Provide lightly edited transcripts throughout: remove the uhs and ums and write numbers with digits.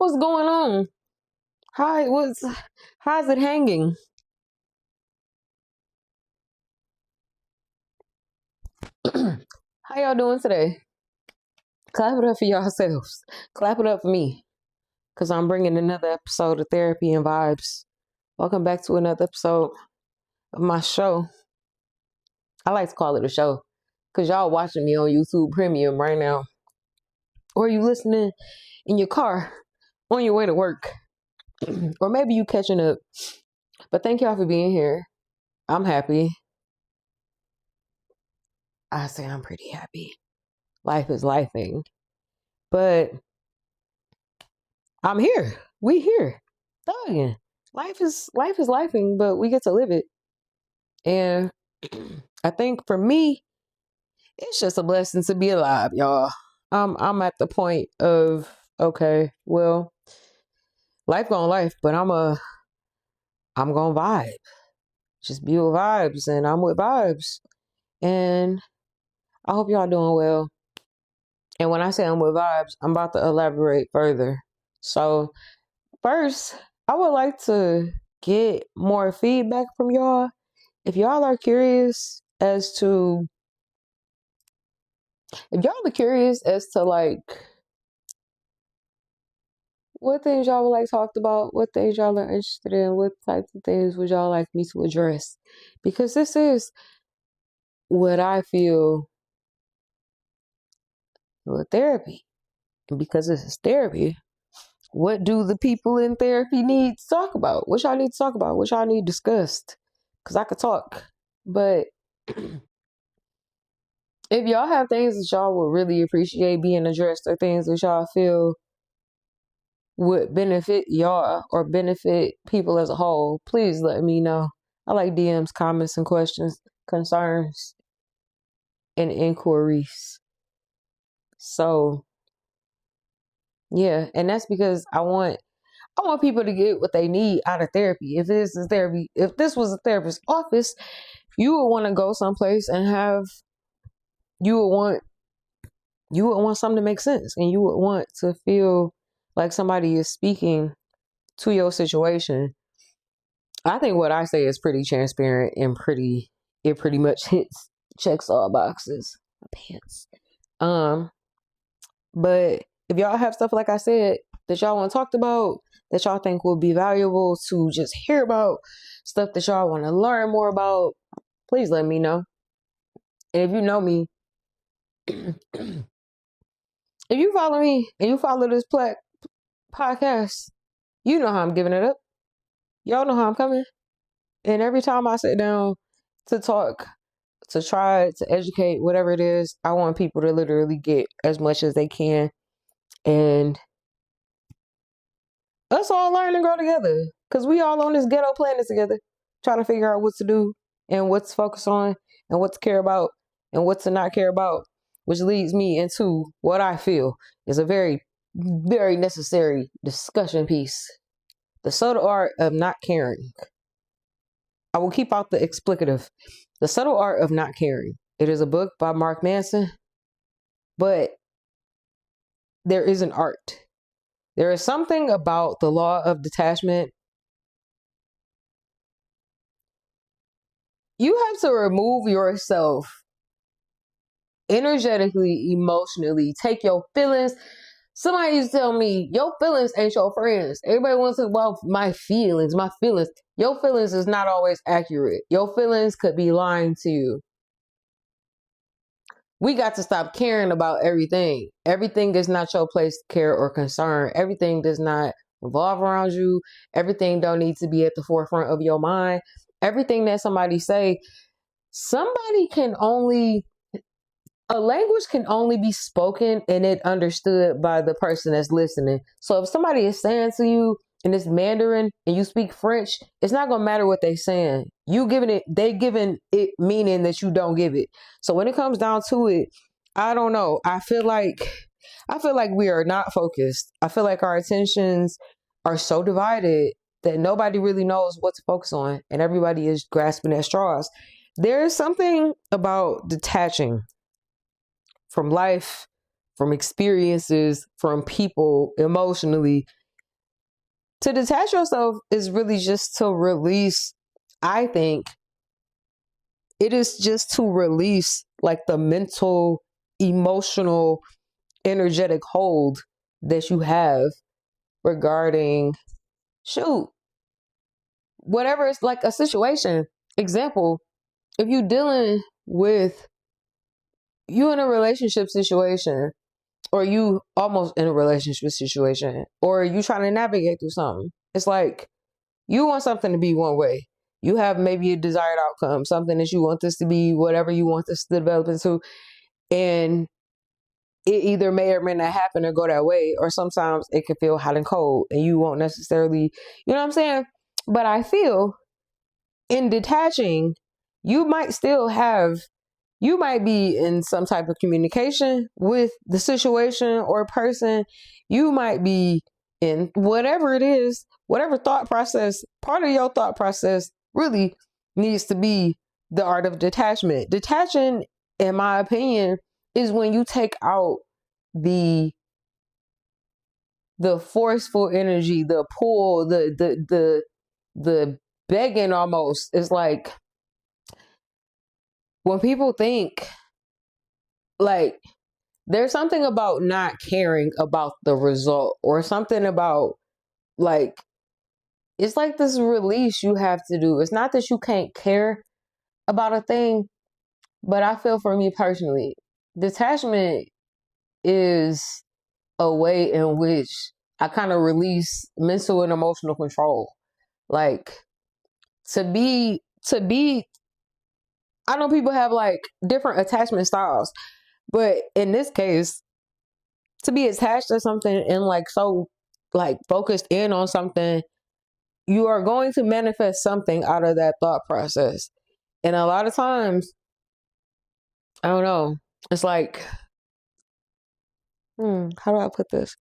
What's going on? How's it hanging? How y'all doing today? Clap it up for yourselves. Clap it up for me, cause I'm bringing another episode of Therapy and Vibes. Welcome back to another episode of my show. I like to call it a show, cause y'all watching me on YouTube Premium right now, or you listening in your car on your way to work, or maybe you catching up. But thank y'all for being here. I'm happy. I say I'm pretty happy. Life is lifing. But I'm here. We here. Thugging. Life is lifing, but we get to live it. And I think for me, it's just a blessing to be alive, y'all. I'm at the point of okay, well, life gonna life, but I'm gonna vibe. Just be with vibes, and I'm with vibes. And I hope y'all doing well. And when I say I'm with vibes, I'm about to elaborate further. So first, I would like to get more feedback from y'all. If y'all are curious as to, if y'all are curious as to like what things y'all would like talked about, what things y'all are interested in, what types of things would y'all like me to address? Because this is what I feel with therapy. And because this is therapy, what do the people in therapy need to talk about? What y'all need to talk about? What y'all need discussed? Because I could talk. But if y'all have things that y'all would really appreciate being addressed or things that y'all feel would benefit y'all or benefit people as a whole, please let me know. I like DMs, comments, and questions, concerns, and inquiries. So yeah, and that's because I want people to get what they need out of therapy. If this was a therapist's office, you would want to go someplace and you would want something to make sense, and you would want to feel like somebody is speaking to your situation. I think what I say is pretty transparent and it pretty much checks all boxes. My pants. Um, but if y'all have stuff like I said that y'all want talked about, that y'all think will be valuable to just hear about, stuff that y'all want to learn more about, please let me know. And if you know me, if you follow me and you follow this podcast, you know how I'm giving it up. Y'all know how I'm coming. And every time I sit down to talk, to try to educate, whatever it is, I want people to literally get as much as they can. And us all learn and grow together. Because we all on this ghetto planet together, trying to figure out what to do and what to focus on and what to care about and what to not care about. Which leads me into what I feel is a very, very necessary discussion piece. The subtle art of not caring. I will keep out the explicative. The subtle art of not caring. It is a book by Mark Manson, but there is an art. There is something about the law of detachment. You have to remove yourself energetically, emotionally, take your feelings. Somebody used to tell me, your feelings ain't your friends. Everybody wants to talk about my feelings, my feelings. Your feelings is not always accurate. Your feelings could be lying to you. We got to stop caring about everything. Everything is not your place to care or concern. Everything does not revolve around you. Everything don't need to be at the forefront of your mind. Everything that somebody say, somebody can only a language can only be spoken and it understood by the person that's listening. So if somebody is saying to you and it's Mandarin and you speak French, it's not gonna matter what they saying. They giving it meaning that you don't give it. So when it comes down to it, I don't know. I feel like we are not focused. I feel like our attentions are so divided that nobody really knows what to focus on and everybody is grasping at straws. There is something about detaching from life, from experiences, from people emotionally, To detach yourself is really just to release. I think it is just to release like the mental, emotional, energetic hold that you have regarding, shoot, whatever. It's like a situation. Example, if you dealing with, you in a relationship situation, or you almost in a relationship situation, or you trying to navigate through something, it's like you want something to be one way. You have maybe a desired outcome, something that you want this to be, whatever you want this to develop into, and it either may or may not happen or go that way, or sometimes it can feel hot and cold and you won't necessarily, you know what I'm saying? But I feel in detaching, you might still have, you might be in some type of communication with the situation or person. You might be in whatever it is, whatever thought process, part of your thought process really needs to be the art of detachment. Detaching, in my opinion, is when you take out the forceful energy, the pull, the begging almost. It's like when people think like there's something about not caring about the result, or something about like, it's like this release you have to do. It's not that you can't care about a thing, but I feel for me personally, detachment is a way in which I kind of release mental and emotional control. Like to be, I know people have like different attachment styles, but in this case, to be attached to something and like so like focused in on something, you are going to manifest something out of that thought process. And a lot of times, I don't know, it's like, how do I put this?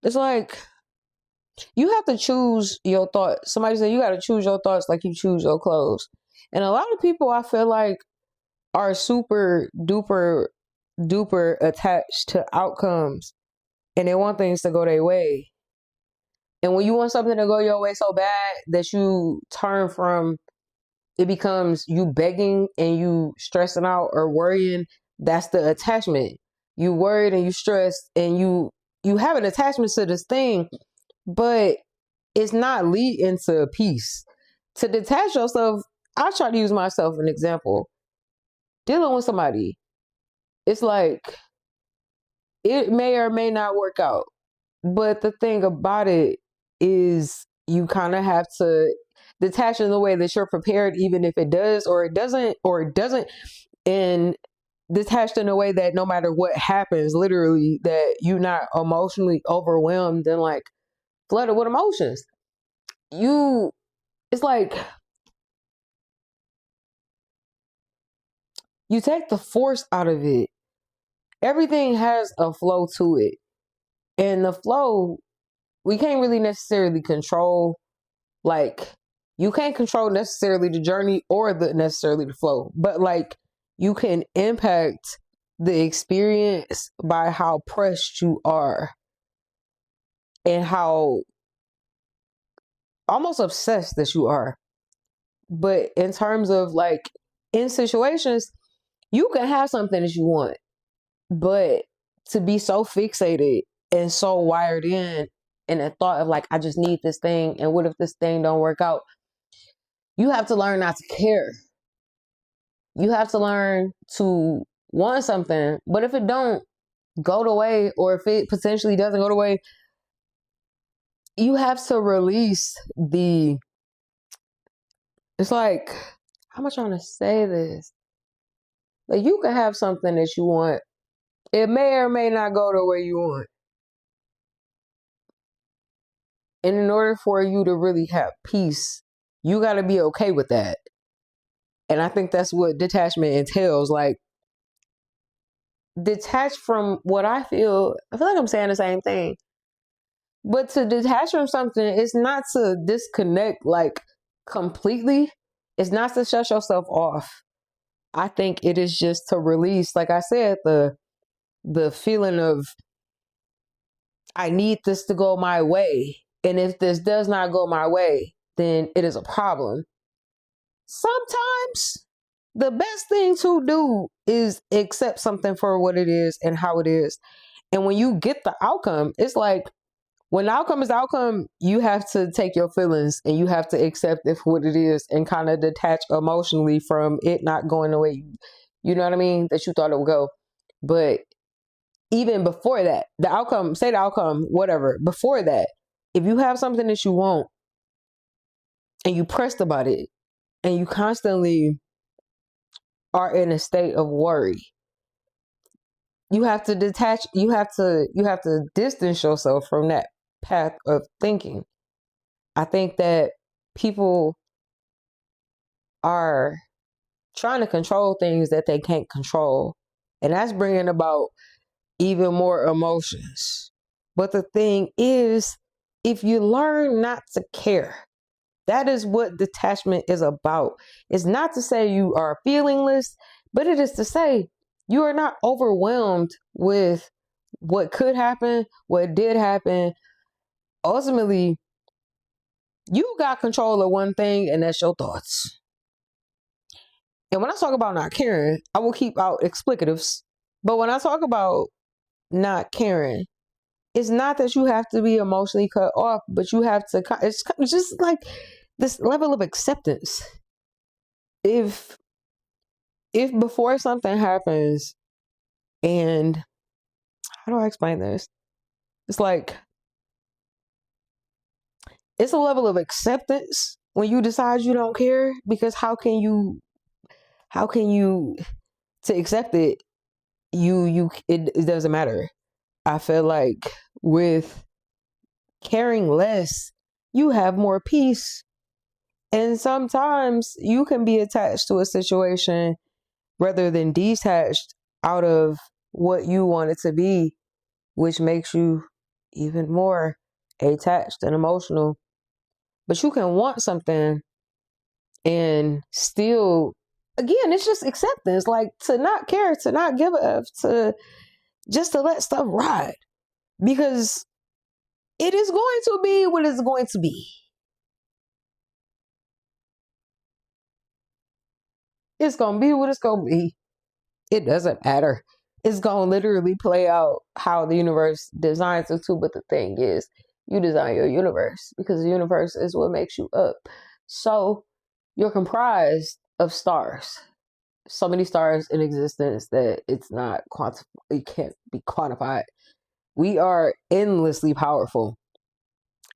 It's like you have to choose your thoughts. Somebody said you got to choose your thoughts like you choose your clothes. And a lot of people, I feel like, are super duper duper attached to outcomes, and they want things to go their way. And when you want something to go your way so bad that you turn from, it becomes you begging and you stressing out or worrying, that's the attachment. You worried and you stressed and you have an attachment to this thing, but it's not leading to peace. To detach yourself, I try to use myself as an example. Dealing with somebody, it's like it may or may not work out. But the thing about it is you kind of have to detach in the way that you're prepared, even if it does or it doesn't, and detached in a way that no matter what happens, literally, that you're not emotionally overwhelmed and like flooded with emotions. It's like you take the force out of it. Everything has a flow to it. And the flow, we can't really necessarily control. Like, you can't control necessarily the journey or the necessarily the flow, but like you can impact the experience by how pressed you are and how almost obsessed that you are. But in terms of like in situations, you can have something that you want, but to be so fixated and so wired in the thought of like, I just need this thing, and what if this thing don't work out? You have to learn not to care. You have to learn to want something, but if it don't go the way, or if it potentially doesn't go the way, you have to release the, it's like, how am I trying to say this? Like, you can have something that you want. It may or may not go the way you want. And in order for you to really have peace, you got to be okay with that. And I think that's what detachment entails. Like, detach from what I feel like I'm saying the same thing. But to detach from something, it's not to disconnect like completely. It's not to shut yourself off. I think it is just to release, like I said, the feeling of I need this to go my way. And if this does not go my way, then it is a problem. Sometimes the best thing to do is accept something for what it is and how it is. And when you get the outcome, it's like when the outcome is the outcome, you have to take your feelings and you have to accept it for what it is and kind of detach emotionally from it not going the way you know what I mean, that you thought it would go. But even before that, the outcome, say the outcome, whatever, before that, if you have something that you want and you pressed about it and you constantly are in a state of worry, you have to detach, you have to distance yourself from that path of thinking. I think that people are trying to control things that they can't control, and that's bringing about even more emotions. But the thing is, if you learn not to care, that is what detachment is about. It's not to say you are feelingless, but it is to say you are not overwhelmed with what could happen, what did happen. Ultimately, you got control of one thing, and that's your thoughts. And when I talk about not caring, I will keep out explicatives. But when I talk about not caring, it's not that you have to be emotionally cut off, but you have to, it's just like this level of acceptance. If before something happens, and how do I explain this? It's like, it's a level of acceptance when you decide you don't care, because how can you to accept it, it doesn't matter. I feel like with caring less, you have more peace. And sometimes you can be attached to a situation rather than detached out of what you want it to be, which makes you even more attached and emotional. But you can want something and still, again, it's just acceptance, like to not care, to not give a F, to just to let stuff ride, because it is going to be what it's going to be. It's going to be what it's going to be. It doesn't matter. It's going to literally play out how the universe designs it to. But the thing is, you design your universe because the universe is what makes you up. So you're comprised of stars. So many stars in existence that it's not it can't be quantified. We are endlessly powerful.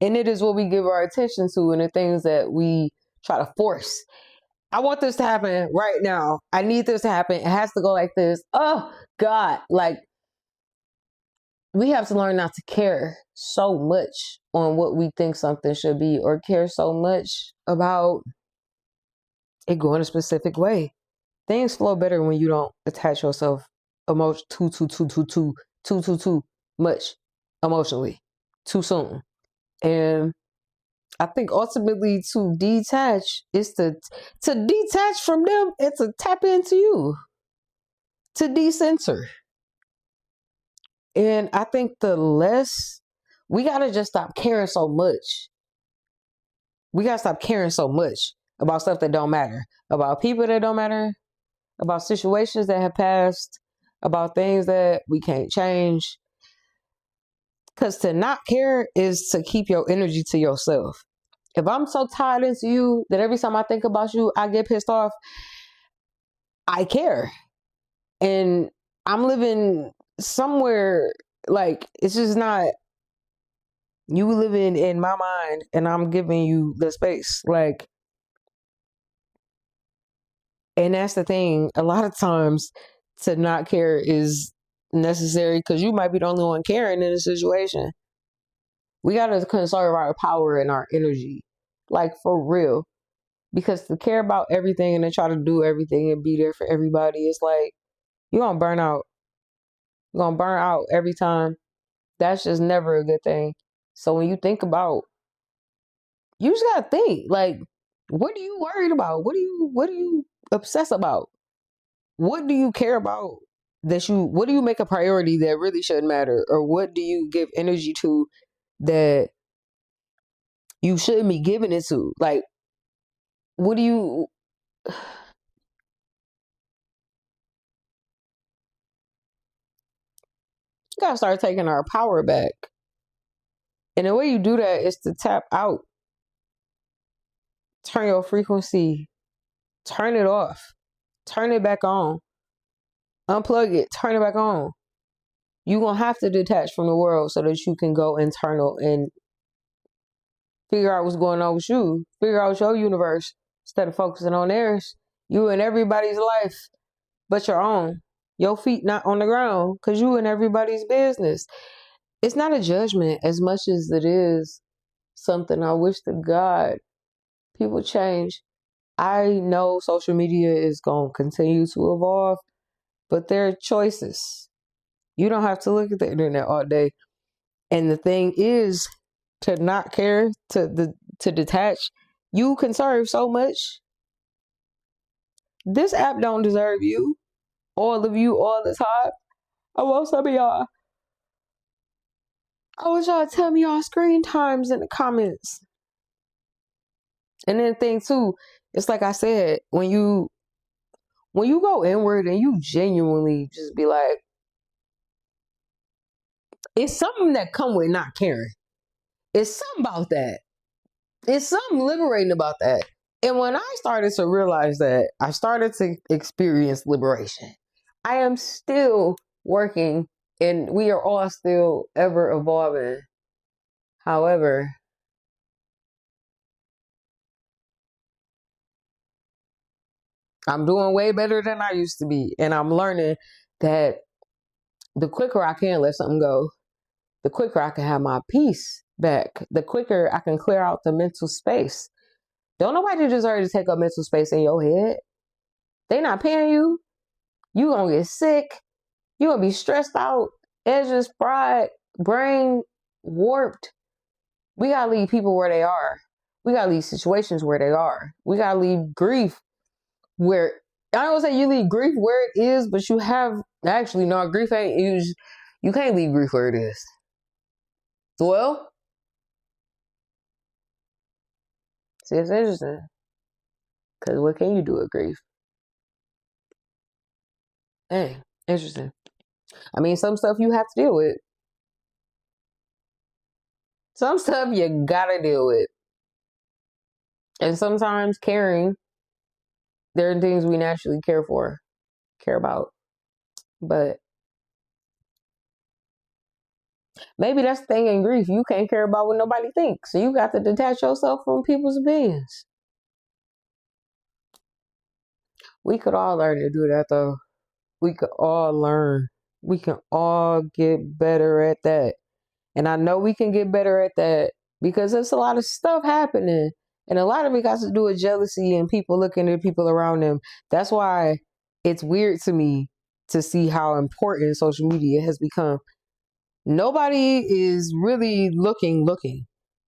And it is what we give our attention to and the things that we try to force. I want this to happen right now. I need this to happen. It has to go like this. Oh, God. Like, we have to learn not to care so much on what we think something should be, or care so much about it going a specific way. Things flow better when you don't attach yourself too much emotionally too soon. And I think ultimately to detach is to detach from them and to tap into you, to decenter. And I think the less we gotta just stop caring so much. We gotta stop caring so much about stuff that don't matter, about people that don't matter, about situations that have passed, about things that we can't change. Because to not care is to keep your energy to yourself. If I'm so tied into you that every time I think about you, I get pissed off, I care. And I'm living somewhere, like, it's just not you living in my mind and I'm giving you the space. Like, and that's the thing. A lot of times to not care is necessary because you might be the only one caring in a situation. We got to conserve our power and our energy, like for real. Because to care about everything and to try to do everything and be there for everybody, it's like you're going to burn out. You're going to burn out every time. That's just never a good thing. So when you think about, you just got to think, like, what are you worried about? What do you obsess about? What do you care about what do you make a priority that really shouldn't matter? Or what do you give energy to that you shouldn't be giving it to? Like, what do you, you gotta start taking our power back. And the way you do that is to tap out, turn your frequency, turn it off, turn it back on, unplug it, turn it back on. You're going to have to detach from the world so that you can go internal and figure out what's going on with you. Figure out your universe instead of focusing on theirs. You and everybody's life but your own. Your feet not on the ground because you in everybody's business. It's not a judgment as much as it is something I wish to God people change. I know social media is going to continue to evolve, but there are choices. You don't have to look at the internet all day. And the thing is, to not care, to detach, you can serve so much. This app don't deserve you. All of you, all the time. I want some of y'all. I want y'all to tell me y'all screen times in the comments. And then thing too, it's like I said, when you go inward and you genuinely just be like, it's something that come with not caring. It's something about that. It's something liberating about that. And when I started to realize that, I started to experience liberation. I am still working and we are all still ever evolving. However, I'm doing way better than I used to be. And I'm learning that the quicker I can let something go, the quicker I can have my peace back, the quicker I can clear out the mental space. Don't nobody deserve to take up mental space in your head. They not paying you. You gonna get sick. You gonna be stressed out, edges fried, brain warped. We gotta leave people where they are. We gotta leave situations where they are. We gotta leave grief where, I don't say you leave grief where it is, but you have, actually, no, grief ain't, you can't leave grief where it is. Well, see, it's interesting. Because what can you do with grief? Hey, interesting. I mean, some stuff you have to deal with. Some stuff you gotta deal with. And sometimes caring, there are things we naturally care about. But maybe that's the thing in grief. You can't care about what nobody thinks. So you got to detach yourself from people's opinions. We could all learn to do that, though. We could all learn. We can all get better at that. And I know we can get better at that because there's a lot of stuff happening. And a lot of it got to do with jealousy and people looking at people around them. That's why it's weird to me to see how important social media has become. Nobody is really looking.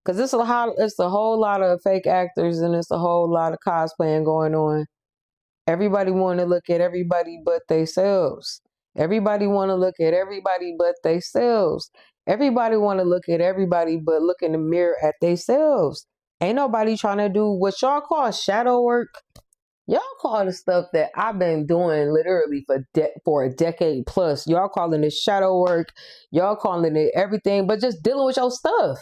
Because it's a whole lot of fake actors and it's a whole lot of cosplaying going on. Everybody want to look at everybody but themselves. Everybody want to look at everybody but themselves. Everybody want to look at everybody but look in the mirror at themselves. Ain't nobody trying to do what y'all call shadow work. Y'all call the stuff that I've been doing literally for a decade plus. Y'all calling it shadow work. Y'all calling it everything, but just dealing with your stuff.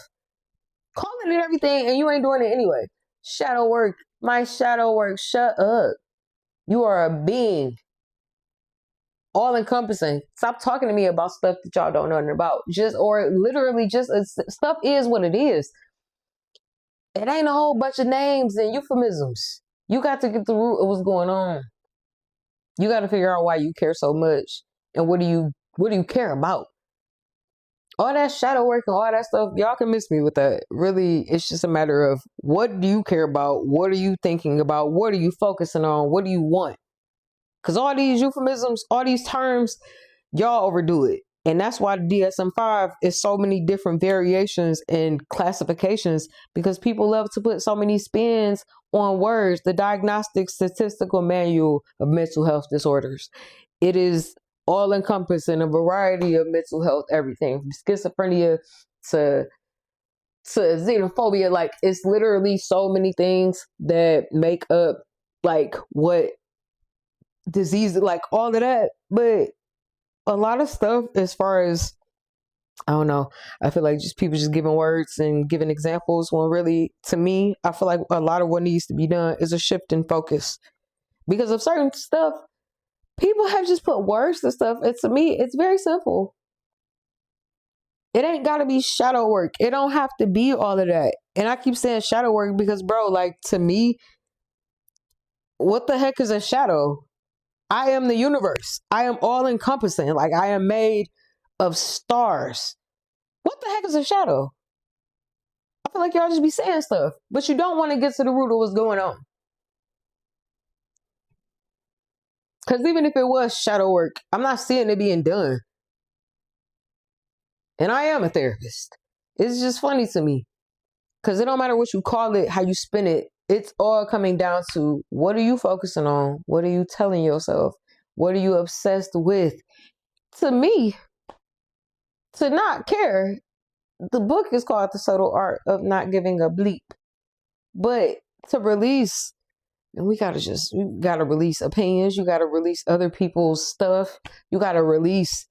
Calling it everything and you ain't doing it anyway. Shadow work. My shadow work. Shut up. You are a being. All encompassing. Stop talking to me about stuff that y'all don't know nothing about. Stuff is what it is. It ain't a whole bunch of names and euphemisms. You got to get the root of what's going on. You got to figure out why you care so much and what do you care about. All that shadow work and all that stuff, y'all can miss me with that. Really, it's just a matter of what do you care about? What are you thinking about? What are you focusing on? What do you want? Because all these euphemisms, all these terms, y'all overdo it. And that's why the DSM-5 is so many different variations and classifications because people love to put so many spins on words. The Diagnostic Statistical Manual of Mental Health Disorders. It is all encompassing, a variety of mental health, everything from schizophrenia to xenophobia. Like, it's literally so many things that make up like what disease, like all of that. But a lot of stuff, as far as, I don't know, I feel like just people just giving words and giving examples, when really, to me, I feel like a lot of what needs to be done is a shift in focus. Because of certain stuff, people have just put words to stuff. And to me, it's very simple. It ain't gotta be shadow work. It don't have to be all of that. And I keep saying shadow work because, bro, like, to me, what the heck is a shadow? I am the universe. I am all encompassing. Like, I am made of stars. What the heck is a shadow? I feel like y'all just be saying stuff, but you don't want to get to the root of what's going on. Because even if it was shadow work, I'm not seeing it being done. And I am a therapist. It's just funny to me. Because it don't matter what you call it, how you spin it, it's all coming down to, what are you focusing on? What are you telling yourself? What are you obsessed with? To me, to not care. The book is called The Subtle Art of Not Giving a Bleep. But to release, and you gotta release opinions, you gotta release other people's stuff, you gotta release.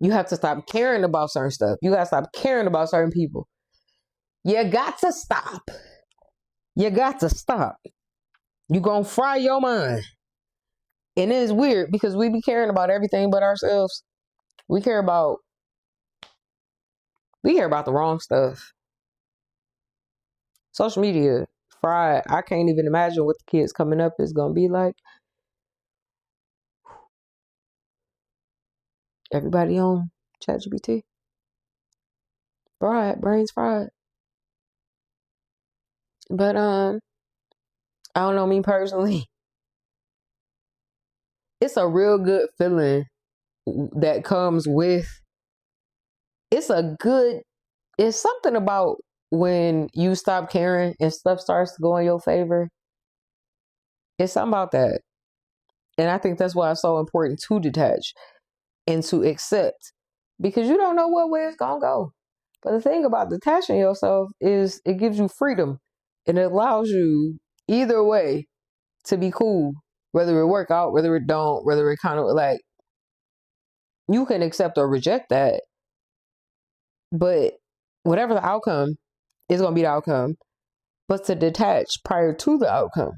You have to stop caring about certain stuff. You gotta stop caring about certain people. You got to stop. You got to stop. You gonna fry your mind. And it is weird because we be caring about everything but ourselves. We care about the wrong stuff. Social media, fried. I can't even imagine what the kids coming up is gonna be like. Everybody on ChatGPT. Fried, brains fried. But I don't know, me personally, it's a real good feeling that comes with, it's something about when you stop caring and stuff starts to go in your favor. It's something about that. And I think that's why it's so important to detach and to accept, because you don't know what way it's gonna go. But the thing about detaching yourself is it gives you freedom, and it allows you either way to be cool, whether it work out, whether it don't, whether it kind of like, you can accept or reject that. But whatever the outcome is going to be the outcome. But to detach prior to the outcome,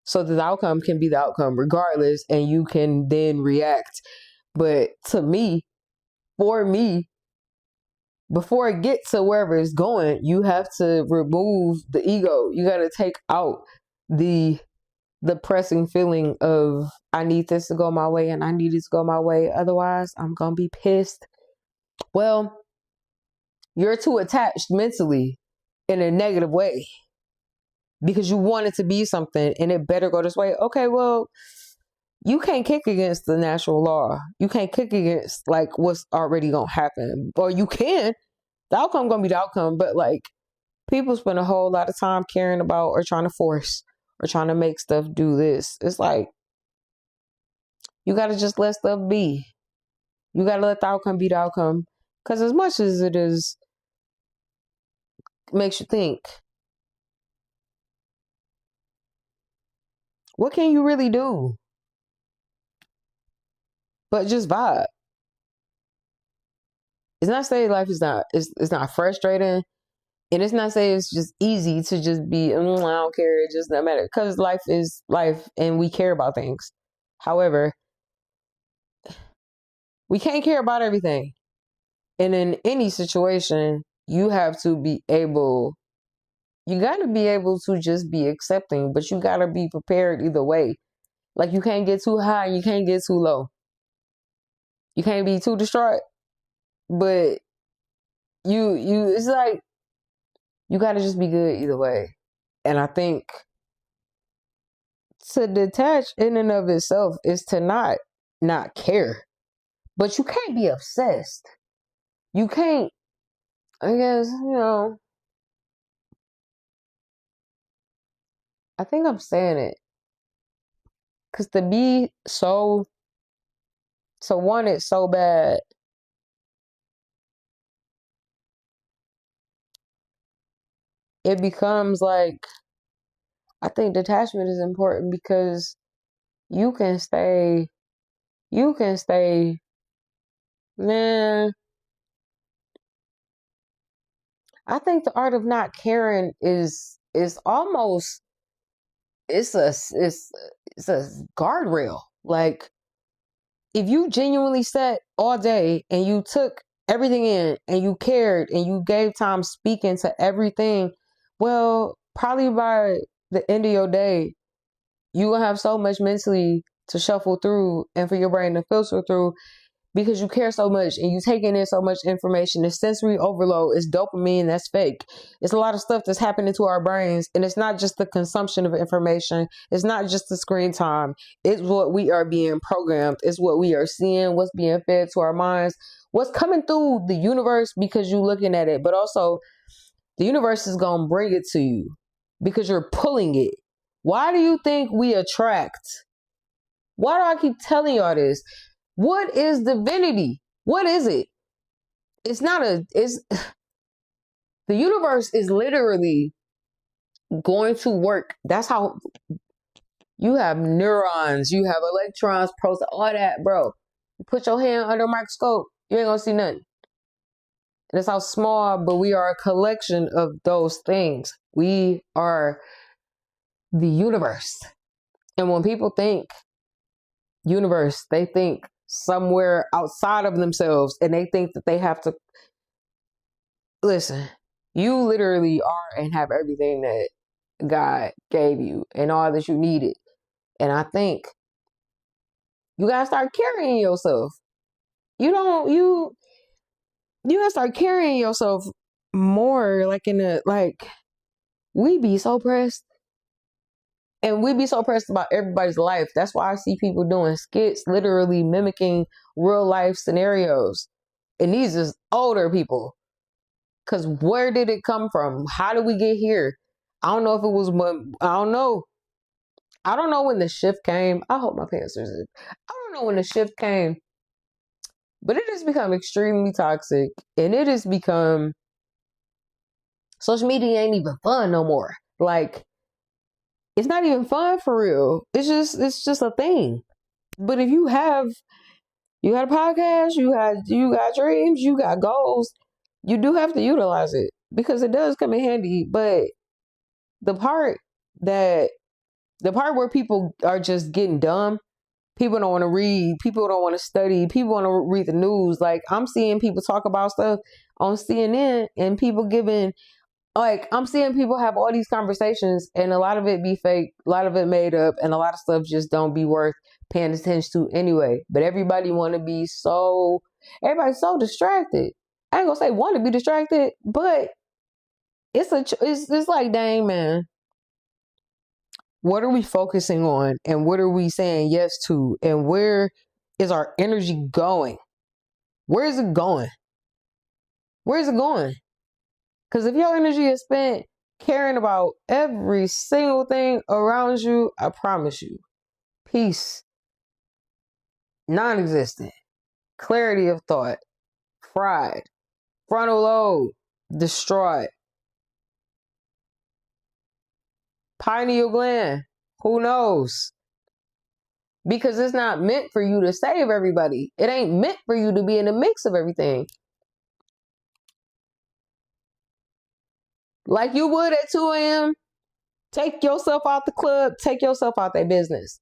so that the outcome can be the outcome regardless, and you can then react. But to me, for me, before it gets to wherever it's going, you have to remove the ego. You got to take out the pressing feeling of, I need this to go my way and I need it to go my way. Otherwise, I'm going to be pissed. Well, you're too attached mentally in a negative way because you want it to be something and it better go this way. Okay, well, you can't kick against the natural law. You can't kick against like what's already going to happen. Or you can. The outcome going to be the outcome. But like, people spend a whole lot of time caring about or trying to force or trying to make stuff do this. It's like, you got to just let stuff be. You got to let the outcome be the outcome. Because as much as it is, makes you think, what can you really do? But just vibe. It's not saying life is not, it's not frustrating. And it's not saying it's just easy to just be, I don't care, it just doesn't matter. Because life is life and we care about things. However, we can't care about everything. And in any situation, you have to be able, you got to be able to just be accepting, but you got to be prepared either way. Like, you can't get too high and you can't get too low. You can't be too distraught, but it's like, you got to just be good either way. And I think to detach in and of itself is to not care. But you can't be obsessed. You can't, I guess, I think I'm saying it. Because to be to want it so bad, it becomes like, I think detachment is important because you can stay, you can stay, man. I think the art of not caring is almost, it's a guardrail. Like, if you genuinely sat all day and you took everything in and you cared and you gave time speaking to everything, well, probably by the end of your day, you will have so much mentally to shuffle through and for your brain to filter through, because you care so much and you taking in so much information. It's sensory overload. It's dopamine that's fake. It's a lot of stuff that's happening to our brains. And it's not just the consumption of information. It's not just the screen time. It's what we are being programmed. It's what we are seeing, what's being fed to our minds, what's coming through the universe because you're looking at it. But also, the universe is going to bring it to you because you're pulling it. Why do you think we attract? Why do I keep telling y'all this? What is divinity? What is it? It's not it's the universe is literally going to work. That's how you have neurons, you have electrons, protons, all that, bro. You put your hand under a microscope, you ain't gonna see nothing. And it's how small, but we are a collection of those things. We are the universe. And when people think universe, they think somewhere outside of themselves, and they think that they have to listen. You literally are and have everything that God gave you and all that you needed. And I think you gotta start carrying yourself. You gotta start carrying yourself more, like we be so pressed. And we be so pressed about everybody's life. That's why I see people doing skits, literally mimicking real life scenarios. And these is older people. Because where did it come from? How did we get here? I don't know if it was I don't know. I don't know when the shift came. I hope my pants are zipped. I don't know when the shift came. But it has become extremely toxic. And it has become, social media ain't even fun no more. Like, it's not even fun for real. It's just a thing. But if you got a podcast, you got dreams, you got goals, you do have to utilize it because it does come in handy. But the part where people are just getting dumb, people don't want to read, people don't want to study, people want to read the news. Like, I'm seeing people talk about stuff on CNN and people giving, like, I'm seeing people have all these conversations and a lot of it be fake, a lot of it made up, and a lot of stuff just don't be worth paying attention to anyway. But everybody's so distracted. I ain't gonna say want to be distracted, but it's like, dang, man, what are we focusing on and what are we saying yes to, and where is our energy going? Where is it going? Where is it going? Because if your energy is spent caring about every single thing around you, I promise you, peace, non-existent, clarity of thought, fried, frontal lobe, destroyed, pineal gland, who knows? Because it's not meant for you to save everybody. It ain't meant for you to be in the mix of everything. Like you would at 2 a.m., take yourself out the club, take yourself out their business.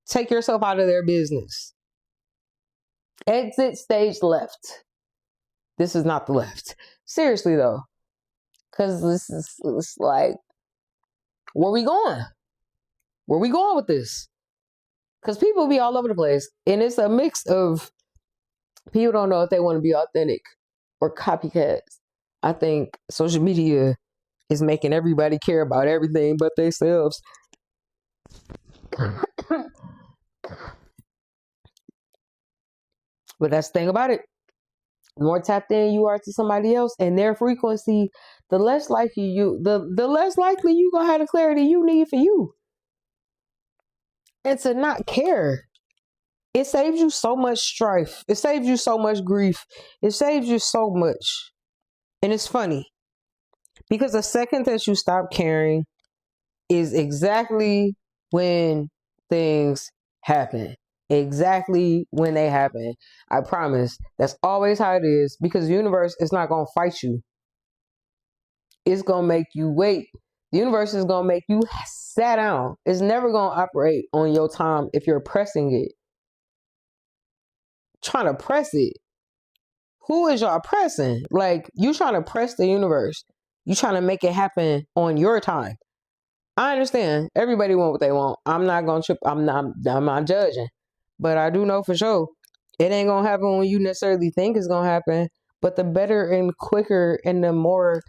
Take yourself out of their business. Exit stage left. This is not the left. Seriously though. Because it's like, where we going? Where we going with this? Because people be all over the place. And it's a mix of people don't know if they want to be authentic or copycats. I think social media is making everybody care about everything but themselves. But that's the thing about it. The more tapped in you are to somebody else and their frequency, the less likely you gonna have the clarity you need for you. and to not care. It saves you so much strife. It saves you so much grief. It saves you so much. And it's funny because the second that you stop caring is exactly when things happen. Exactly when they happen. I promise. That's always how it is because the universe is not going to fight you. It's going to make you wait. The universe is going to make you sit down. It's never going to operate on your time if you're pressing it. Trying to press it. Who is y'all pressing? Like, you trying to press the universe. You trying to make it happen on your time. I understand. Everybody want what they want. I'm not gonna trip. I'm not judging. But I do know for sure it ain't gonna happen when you necessarily think it's gonna happen. But the better and quicker and the more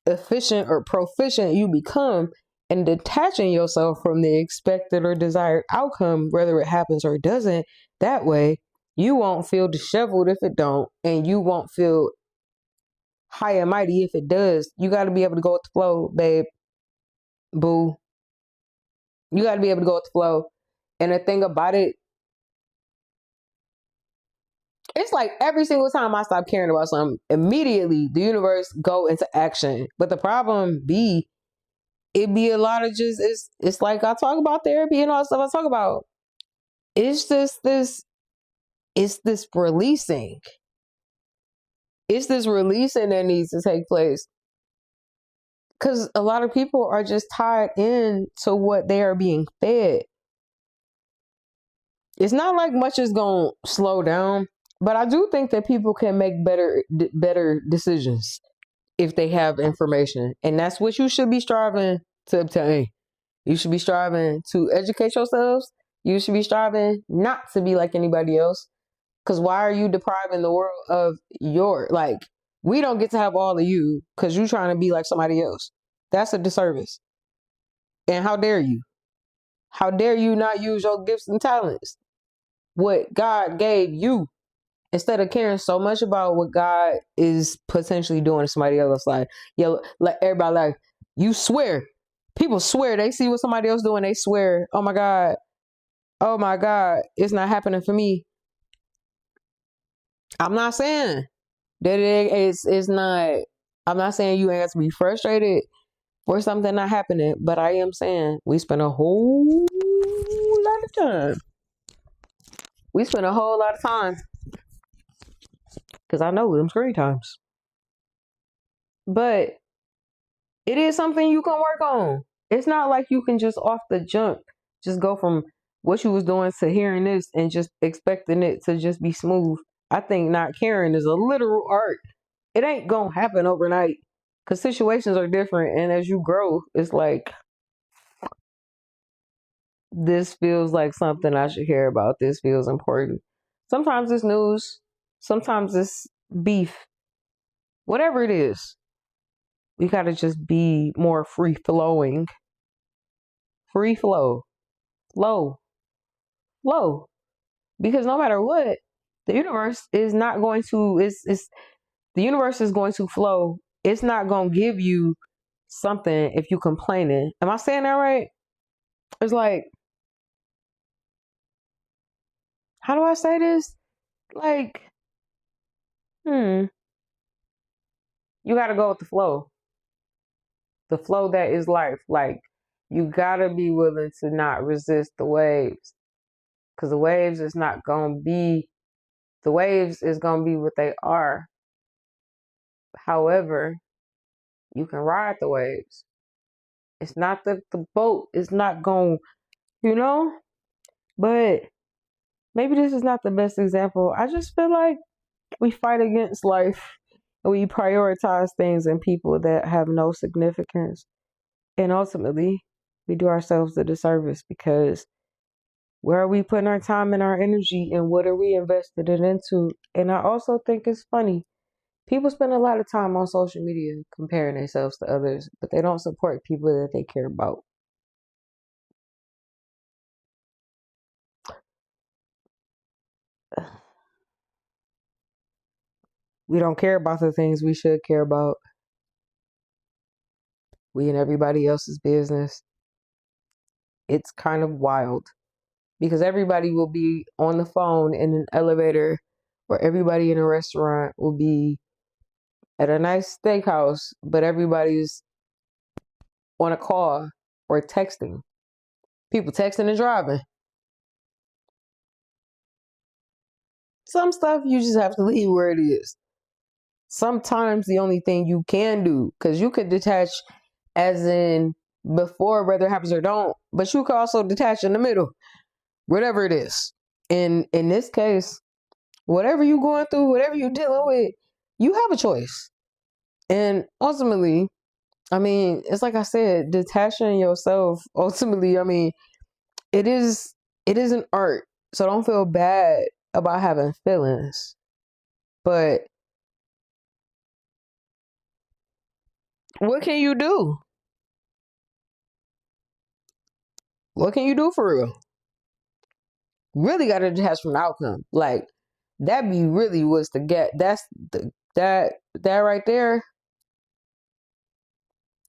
efficient or proficient you become in detaching yourself from the expected or desired outcome, whether it happens or doesn't, that way you won't feel disheveled if it don't, and you won't feel high and mighty if it does. You got to be able to go with the flow, babe, boo. You got to be able to go with the flow. And the thing about it, it's like every single time I stop caring about something, immediately the universe go into action. But the problem be, it be a lot of just, it's like I talk about therapy and all that stuff I talk about. It's just this, it's this releasing. It's this releasing that needs to take place. Because a lot of people are just tied in to what they are being fed. It's not like much is going to slow down, but I do think that people can make better decisions if they have information. And that's what you should be striving to obtain. You should be striving to educate yourselves. You should be striving not to be like anybody else. Because why are you depriving the world of your, like, we don't get to have all of you because you're trying to be like somebody else. That's a disservice. And how dare you? How dare you not use your gifts and talents? What God gave you, instead of caring so much about what God is potentially doing to somebody else. Like, yo, like everybody, like, you swear. People swear. They see what somebody else doing. They swear, oh my God, it's not happening for me. I'm not saying that it's not. I'm not saying you ain't have to be frustrated for something not happening, but I am saying we spend a whole lot of time. We spend a whole lot of time because I know them screen times. But it is something you can work on. It's not like you can just off the jump just go from what you was doing to hearing this and just expecting it to just be smooth. I think not caring is a literal art. It ain't gonna happen overnight because situations are different, and as you grow, it's like this feels like something I should care about. This feels important. Sometimes it's news, sometimes it's beef, whatever it is. We gotta just be more free flowing. Free flow. Flow. Flow. Because no matter what, the universe is not going to it's the universe is going to flow. It's not gonna give you something if you complaining. Am I saying that right? It's like, how do I say this? Like, you gotta go with the flow. The flow that is life. Like, you gotta be willing to not resist the waves. Cause the waves is not gonna be the waves is gonna be what they are. However, you can ride the waves. It's not that the boat is not going, you know? But maybe this is not the best example. I just feel like we fight against life and we prioritize things and people that have no significance. And ultimately, we do ourselves a disservice because where are we putting our time and our energy and what are we invested it into? And I also think it's funny. People spend a lot of time on social media comparing themselves to others, but they don't support people that they care about. We don't care about the things we should care about. We in everybody else's business. It's kind of wild. because everybody will be on the phone in an elevator, or everybody in a restaurant will be at a nice steakhouse, but everybody's on a call or texting. People texting and driving. Some stuff you just have to leave where it is. Sometimes the only thing you can do, because you could detach as in before, whether it happens or don't, but you could also detach in the middle, whatever it is. In this case, whatever you're going through, whatever you're dealing with, you have a choice. And ultimately, I mean, it's like I said, detaching yourself, ultimately, I mean, it is an art. So don't feel bad about having feelings. But what can you do? What can you do for real? Really got to detach from the outcome. Like that be really what's the get. That's the that right there.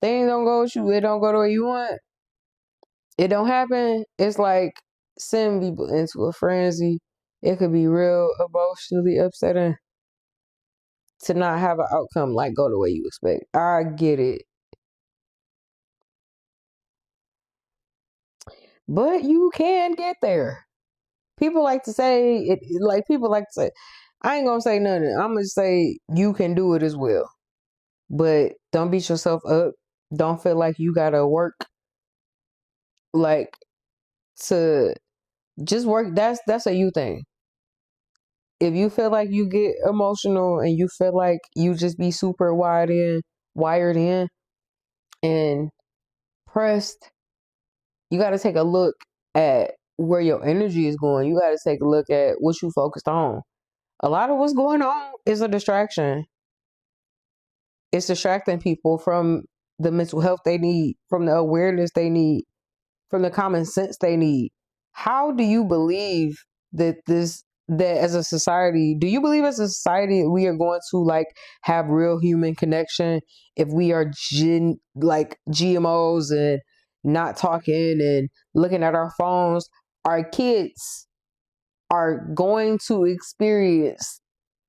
Things don't go with you. It don't go the way you want. It don't happen. It's like sending people into a frenzy. It could be real emotionally upsetting to not have an outcome like go the way you expect. I get it. But you can get there. People like to say it, like people like to say, I ain't gonna say nothing. I'm gonna say you can do it as well. But don't beat yourself up. Don't feel like you gotta work like to just work. That's a you thing. If you feel like you get emotional and you feel like you just be super wired in and pressed, you gotta take a look at where your energy is going. You gotta take a look at what you focused on. A lot of what's going on is a distraction. It's distracting people from the mental health they need, from the awareness they need, from the common sense they need. How do you believe that as a society, do you believe as a society we are going to like have real human connection if we are like GMOs and not talking and looking at our phones? Our kids are going to experience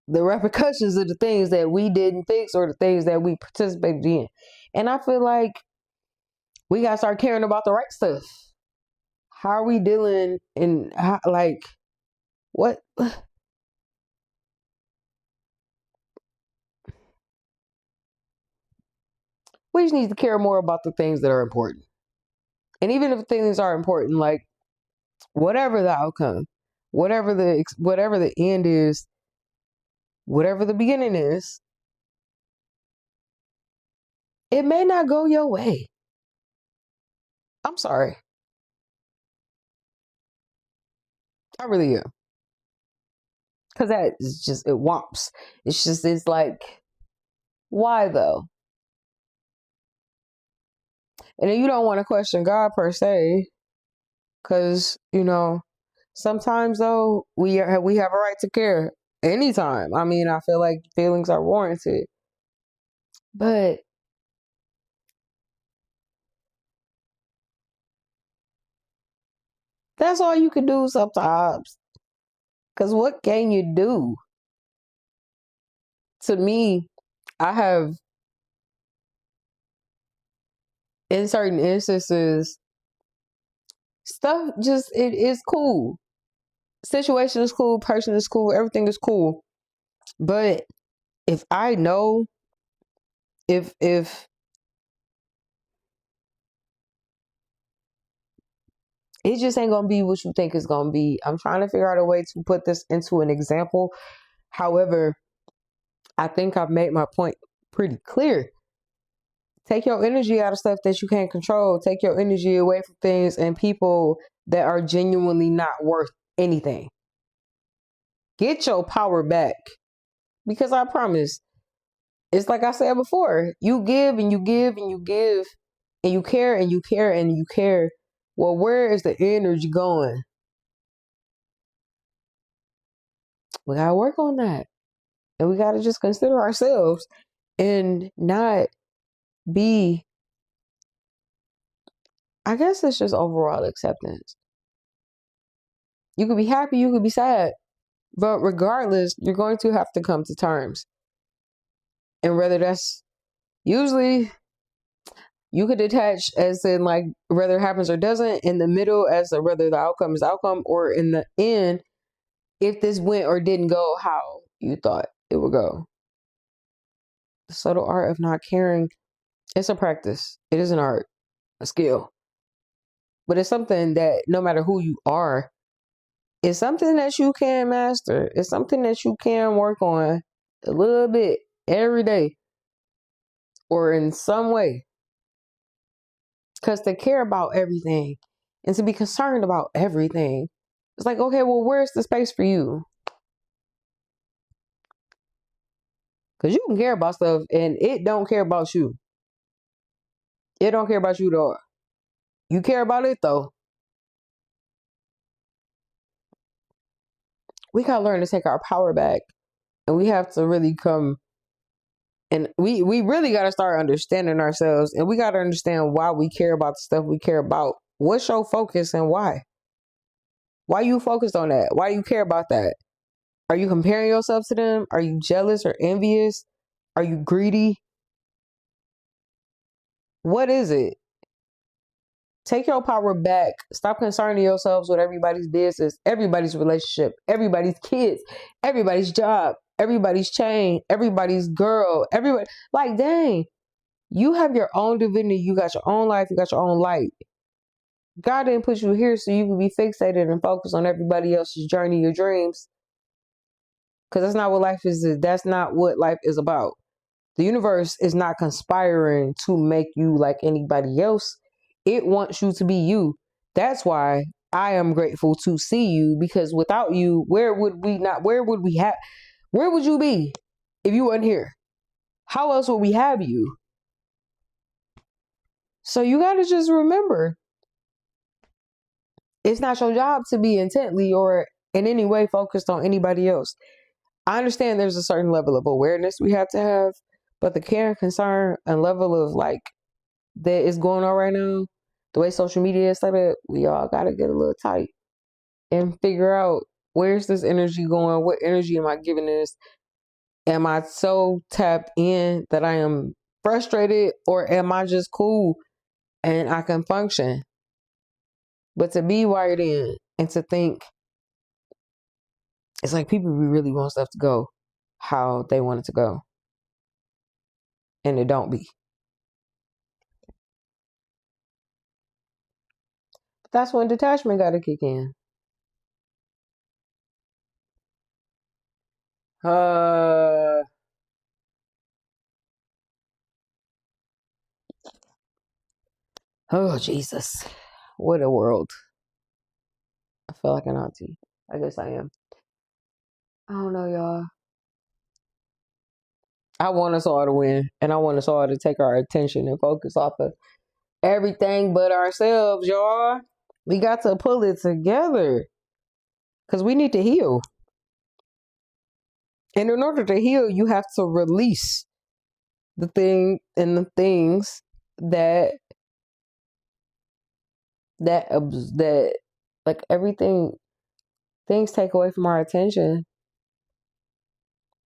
the repercussions of the things that we didn't fix or the things that we participated in. And I feel like we got to start caring about the right stuff. How are we dealing and like what? We just need to care more about the things that are important. And even if things are important, like whatever the outcome, whatever the end is, whatever the beginning is, it may not go your way. I'm sorry. I really am. Cause that is just it whomps. It's like, why though? And then you don't want to question God per se, because sometimes though we have a right to care anytime. I mean, I feel like feelings are warranted, but that's all you can do sometimes. Because what can you do? To me, I have in certain instances stuff just it is cool. Situation is cool, person is cool, everything is cool. But if I know if it just ain't gonna be what you think it's gonna be. I'm trying to figure out a way to put this into an example. However, I think I've made my point pretty clear. Take your energy out of stuff that you can't control. Take your energy away from things and people that are genuinely not worth anything. Get your power back. Because I promise, it's like I said before, you give and you give and you give and you care and you care and you care. Well, where is the energy going? We gotta work on that. And we gotta just consider ourselves and not be, I guess it's just overall acceptance. You could be happy, you could be sad. But regardless, you're going to have to come to terms. And whether that's usually you could detach as in like whether it happens or doesn't, in the middle as to whether the outcome is outcome, or in the end, if this went or didn't go how you thought it would go. The subtle art of not caring, it's a practice. It is an art, a skill. But it's something that no matter who you are, it's something that you can master. It's something that you can work on a little bit every day or in some way. Because to care about everything and to be concerned about everything, it's like, okay, well, where's the space for you? Because you can care about stuff and it don't care about you. It don't care about you at all. You care about it though. We gotta learn to take our power back. And we have to really come and we really gotta start understanding ourselves, and we gotta understand why we care about the stuff we care about. What's your focus and why? Why you focused on that? Why do you care about that? Are you comparing yourself to them? Are you jealous or envious? Are you greedy? What is it? Take your power back. Stop concerning yourselves with everybody's business, everybody's relationship, everybody's kids, everybody's job, everybody's chain, everybody's girl, everybody. Like, dang, you have your own divinity. You got your own life. You got your own light. God didn't put you here so you can be fixated and focused on everybody else's journey, your dreams. Because that's not what life is. That's not what life is about. The universe is not conspiring to make you like anybody else. It wants you to be you. That's why I am grateful to see you, because without you, where would you be if you weren't here? How else would we have you? So you got to just remember, it's not your job to be intently or in any way focused on anybody else. I understand there's a certain level of awareness we have to have, but the care and concern and level of like that is going on right now, the way social media is set up, we all got to get a little tight and figure out, where's this energy going? What energy am I giving this? Am I so tapped in that I am frustrated, or am I just cool and I can function? But to be wired in and to think, it's like people really want stuff to go how they want it to go, and it don't be. But that's when detachment got to kick in. Uh, oh Jesus, what a world! I feel like an auntie. I guess I am. I don't know, y'all. I want us all to win, and I want us all to take our attention and focus off of everything but ourselves, y'all. We got to pull it together because we need to heal. And in order to heal, you have to release the thing and the things that that like everything, things take away from our attention,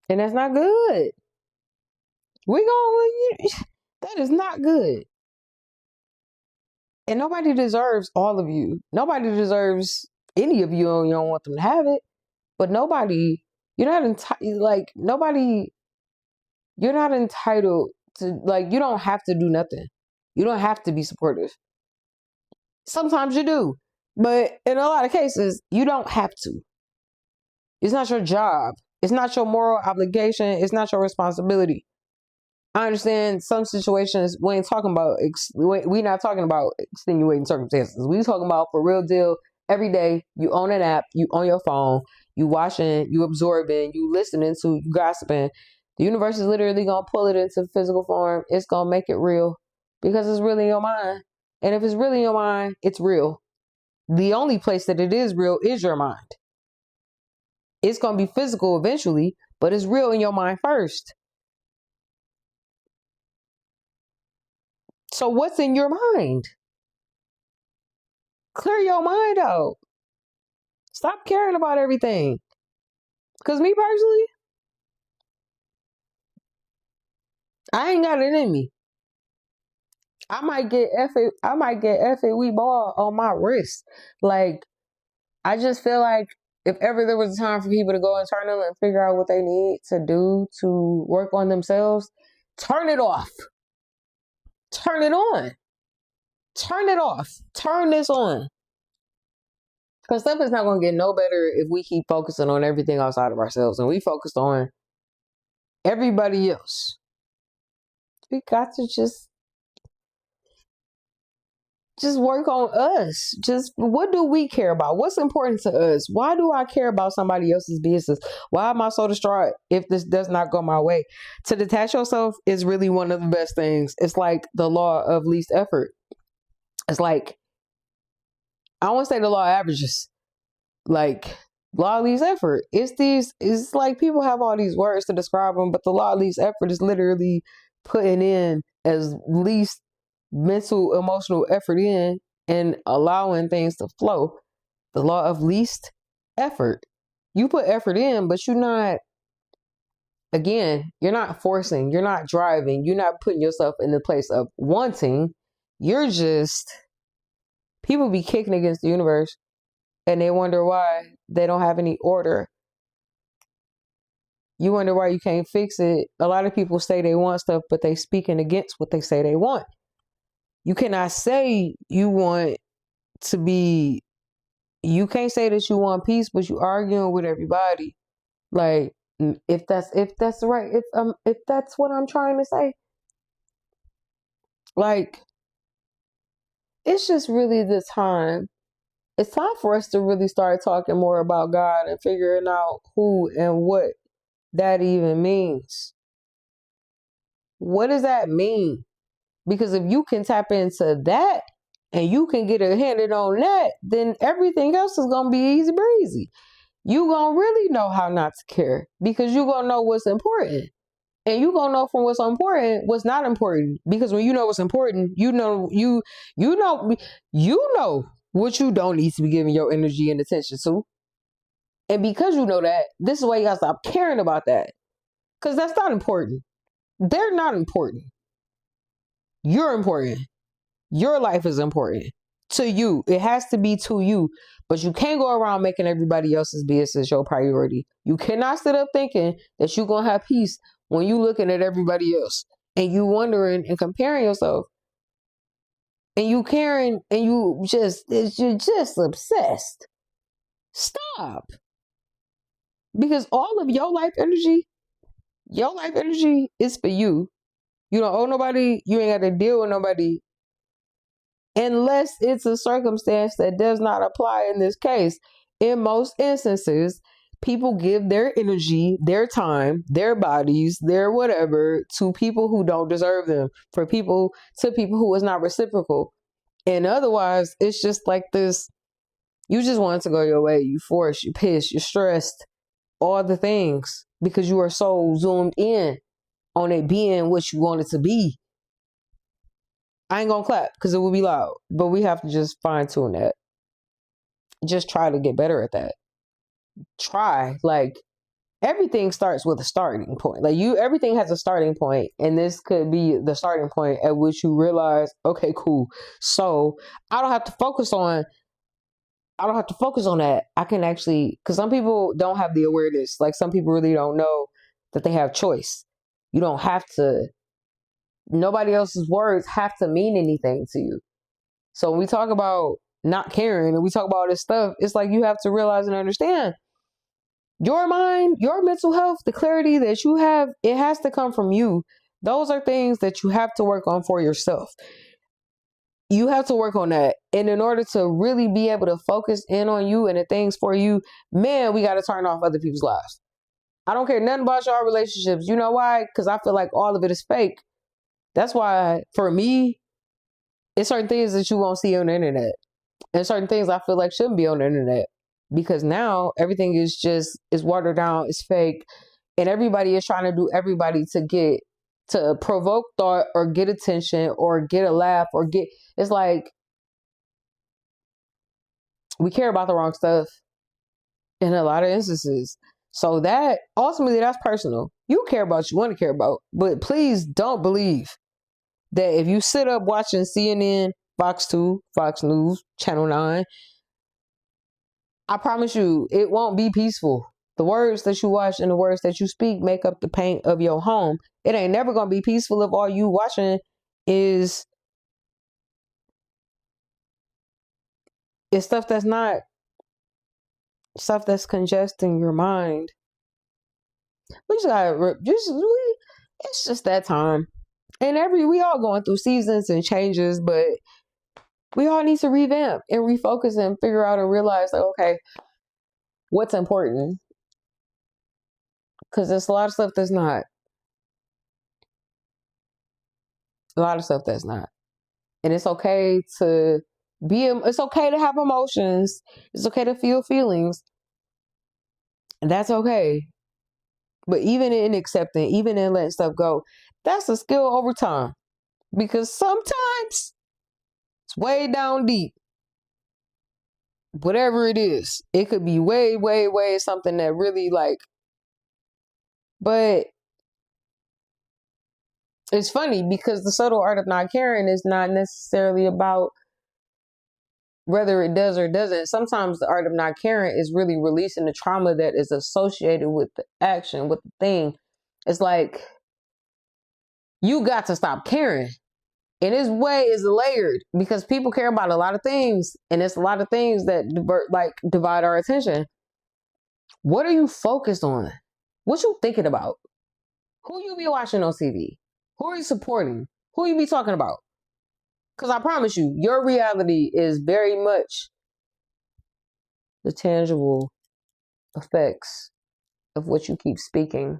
and that's not good. We going that is not good. And nobody deserves all of you. Nobody deserves any of you, and you don't want them to have it. But nobody, you're not entitled. Like nobody, you're not entitled to. Like you don't have to do nothing. You don't have to be supportive. Sometimes you do, but in a lot of cases, you don't have to. It's not your job. It's not your moral obligation. It's not your responsibility. I understand some situations we ain't talking about. We not talking about extenuating circumstances. We talking about for real deal. Every day you own an app, you on your phone, you watching, you absorbing, you listening to, you gossiping. The universe is literally gonna pull it into physical form. It's gonna make it real because it's really in your mind. And if it's really in your mind, it's real. The only place that it is real is your mind. It's gonna be physical eventually, but it's real in your mind first. So what's in your mind? Clear your mind out. Stop caring about everything. Because me personally, I ain't got it in me. I might get FAW ball on my wrist. Like, I just feel like if ever there was a time for people to go internal and figure out what they need to do to work on themselves, turn it off. Turn it on. Turn it off. Turn this on. Because stuff is not going to get no better if we keep focusing on everything outside of ourselves and we focused on everybody else. We got to just work on us. Just what do we care about? What's important to us? Why do I care about somebody else's business? Why am I so distraught if this does not go my way? To detach yourself is really one of the best things. It's like the law of least effort. It's like, I don't want to say the law of averages. Like, law of least effort. It's like people have all these words to describe them, but the law of least effort is literally putting in as least mental, emotional effort in and allowing things to flow. The law of least effort. You put effort in, but you're not forcing, you're not driving, you're not putting yourself in the place of wanting. You're just, people be kicking against the universe and they wonder why they don't have any order. You wonder why you can't fix it. A lot of people say they want stuff, but they speaking against what they say they want. You cannot say you want to be, you can't say that you want peace, but you arguing with everybody. Like, if that's right, if that's what I'm trying to say. Like, it's just really the time. It's time for us to really start talking more about God and figuring out who and what that even means. What does that mean? Because if you can tap into that and you can get a handle on that, then everything else is going to be easy breezy. You going to really know how not to care because you going to know what's important. And you going to know from what's important, what's not important. Because when you know what's important, you know what you don't need to be giving your energy and attention to. And because you know that, this is why you got to stop caring about that. Because that's not important. They're not important. You're important. Your life is important to you. It has to be to you. But you can't go around making everybody else's business your priority. You cannot sit up thinking that you're going to have peace when you looking at everybody else and you wondering and comparing yourself. And you caring and you're just obsessed. Stop. Because all of your life energy is for you. You don't owe nobody. You ain't got to deal with nobody. Unless it's a circumstance that does not apply in this case. In most instances, people give their energy, their time, their bodies, their whatever to people who don't deserve them, to people who is not reciprocal. And otherwise, it's just like this. You just want it to go your way. You forced, you pissed, you're stressed, all the things because you are so zoomed in on it being what you want it to be. I ain't gonna clap because it will be loud, but we have to just fine tune that. Just try to get better at that. Try, like, everything starts with a starting point. Like, everything has a starting point, and this could be the starting point at which you realize, okay, cool. So I don't have to focus on that. I can actually, because some people don't have the awareness. Like, some people really don't know that they have choice. You don't have to. Nobody else's words have to mean anything to you. So when we talk about not caring and we talk about all this stuff, it's like you have to realize and understand your mind, your mental health, the clarity that you have, it has to come from you. Those are things that you have to work on for yourself. You have to work on that. And in order to really be able to focus in on you and the things for you, man, we got to turn off other people's lives. I don't care nothing about your relationships. You know why? Because I feel like all of it is fake. That's why, for me, it's certain things that you won't see on the internet. And certain things I feel like shouldn't be on the internet. Because now everything is watered down, it's fake. And everybody is trying to do everybody to provoke thought or get attention or get a laugh it's like, we care about the wrong stuff. in a lot of instances. So that ultimately, that's personal. You care about what you want to care about, but please don't believe that if you sit up watching CNN, Fox 2, Fox News, Channel 9, I promise you, it won't be peaceful. The words that you watch and the words that you speak make up the paint of your home. It ain't never going to be peaceful if all you watching is stuff that's not, stuff that's congesting your mind. We just gotta, it's just that time. And we all going through seasons and changes, but we all need to revamp and refocus and figure out and realize, like, okay, what's important? Because there's a lot of stuff that's not. A lot of stuff that's not. And it's okay to it's okay to have emotions. It's okay to feel feelings. And that's okay. But even in accepting, even in letting stuff go, that's a skill over time. Because sometimes it's way down deep. Whatever it is, it could be way, way, way something that really but it's funny because the subtle art of not caring is not necessarily about whether it does or doesn't. Sometimes the art of not caring is really releasing the trauma that is associated with the action, with the thing. It's like, you got to stop caring. And this way is layered because people care about a lot of things, and it's a lot of things that divide our attention. What are you focused on? What you thinking about? Who you be watching on TV? Who are you supporting? Who you be talking about? Because I promise you, your reality is very much the tangible effects of what you keep speaking.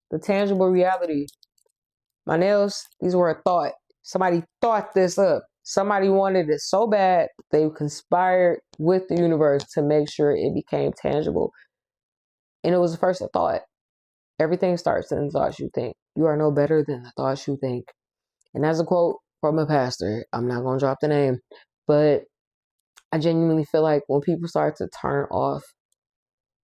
The tangible reality. My nails, these were a thought. Somebody thought this up. Somebody wanted it so bad, they conspired with the universe to make sure it became tangible. And it was first a thought. Everything starts in the thoughts you think. You are no better than the thoughts you think. And that's a quote from a pastor. I'm not going to drop the name. But I genuinely feel like when people start to turn off,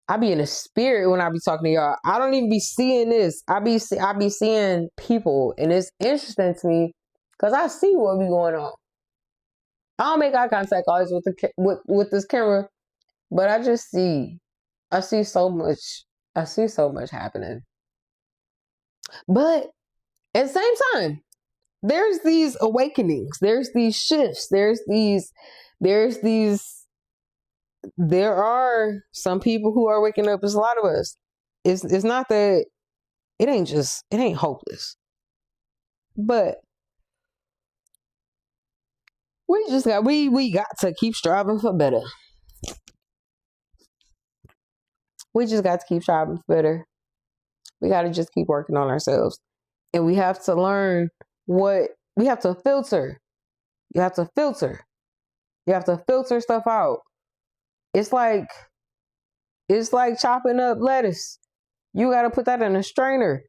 I be in a spirit when I be talking to y'all. I don't even be seeing this. I be seeing people. And it's interesting to me because I see what be going on. I don't make eye contact always with this camera. But I just see. I see so much. I see so much happening. But at the same time, there's these awakenings, there's these shifts, there are some people who are waking up. It's a lot of us. It's not that it ain't hopeless, but we got to keep striving for better. We just got to keep striving for better. We got to just keep working on ourselves, and we have to learn we have to filter. You have to filter. You have to filter stuff out. It's like chopping up lettuce. You got to put that in a strainer.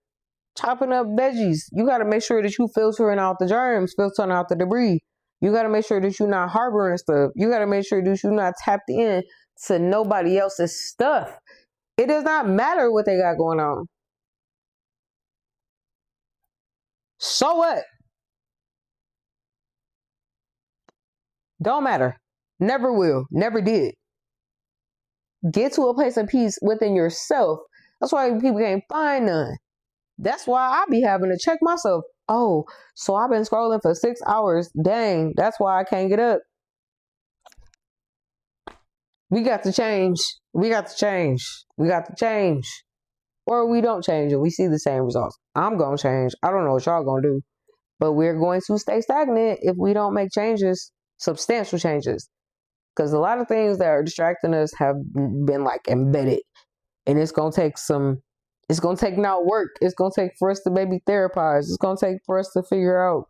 Chopping up veggies. You got to make sure that you filtering out the germs, filtering out the debris. You got to make sure that you're not harboring stuff. You got to make sure that you're not tapped in to nobody else's stuff. It does not matter what they got going on. So what? Don't matter. Never will. Never did. Get to a place of peace within yourself. That's why people can't find none. That's why I be having to check myself. Oh, so I've been scrolling for 6 hours. Dang, that's why I can't get up. We got to change. We got to change. We got to change. Or we don't change and we see the same results. I'm going to change. I don't know what y'all going to do. But we're going to stay stagnant if we don't make changes, substantial changes. Because a lot of things that are distracting us have been embedded. And it's going to take it's going to take now work. It's going to take for us to maybe therapize. It's going to take for us to figure out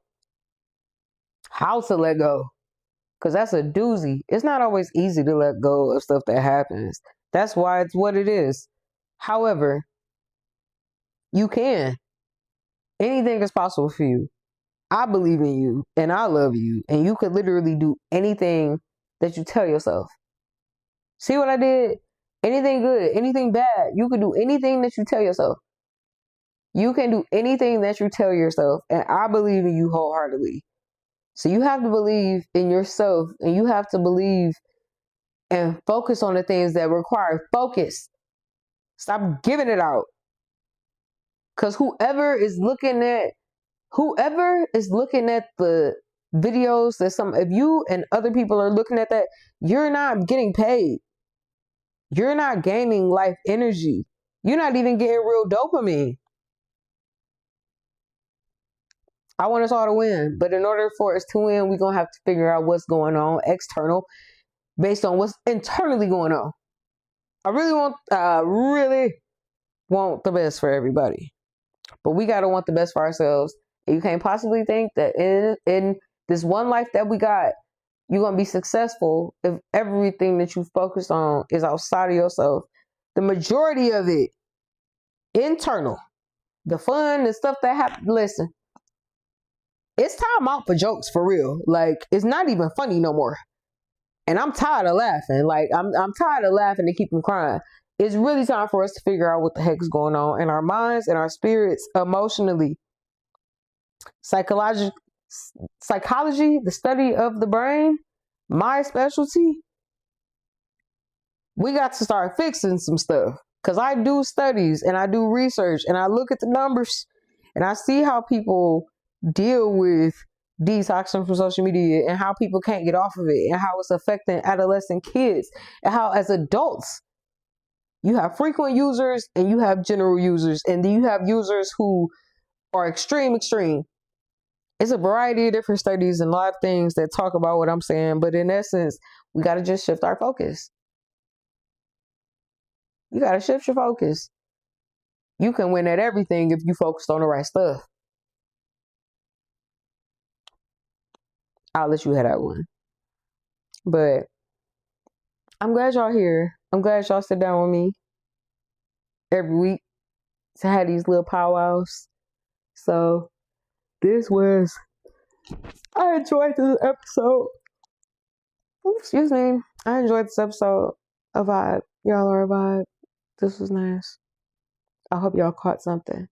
how to let go. Because that's a doozy. It's not always easy to let go of stuff that happens. That's why it's what it is. However, you can. Anything is possible for you. I believe in you and I love you. And you could literally do anything that you tell yourself. See what I did? Anything good, anything bad, you can do anything that you tell yourself. You can do anything that you tell yourself, and I believe in you wholeheartedly. So you have to believe in yourself, and you have to believe and focus on the things that require focus. Stop giving it out. Because whoever is looking at the videos that some of you and other people are looking at, that you're not getting paid. You're not gaining life energy. You're not even getting real dopamine. I want us all to win, but in order for us to win, we're going to have to figure out what's going on external based on what's internally going on. I really want the best for everybody, but we got to want the best for ourselves. And you can't possibly think that in this one life that we got, you're going to be successful if everything that you focus on is outside of yourself. The majority of it, internal, the fun, the stuff that happens. Listen, it's time out for jokes for real. Like, it's not even funny no more. And I'm tired of laughing. Like, I'm tired of laughing to keep them crying. It's really time for us to figure out what the heck is going on in our minds and our spirits, emotionally. Psychology, the study of the brain, my specialty. We got to start fixing some stuff. Because I do studies and I do research and I look at the numbers and I see how people deal with detoxing from social media and how people can't get off of it and how it's affecting adolescent kids and how as adults you have frequent users and you have general users and then you have users who are extreme. It's a variety of different studies and a lot of things that talk about what I'm saying, but in essence, we got to just shift our focus. You got to shift your focus. You can win at everything if you focused on the right stuff. I'll let you have that one. But I'm glad y'all here. I'm glad y'all sit down with me every week to have these little powwows. So I enjoyed this episode. Excuse me. I enjoyed this episode. A vibe. Y'all are a vibe. This was nice. I hope y'all caught something.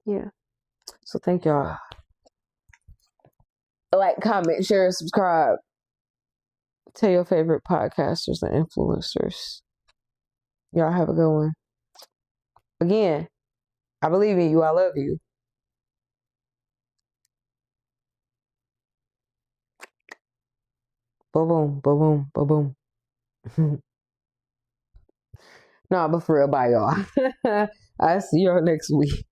Yeah. So thank y'all. Like, comment, share, subscribe. Tell your favorite podcasters and influencers. Y'all have a good one. Again, I believe in you. I love you. Boom, boom, boom, boom. Nah, but for real, bye, y'all. I see y'all next week.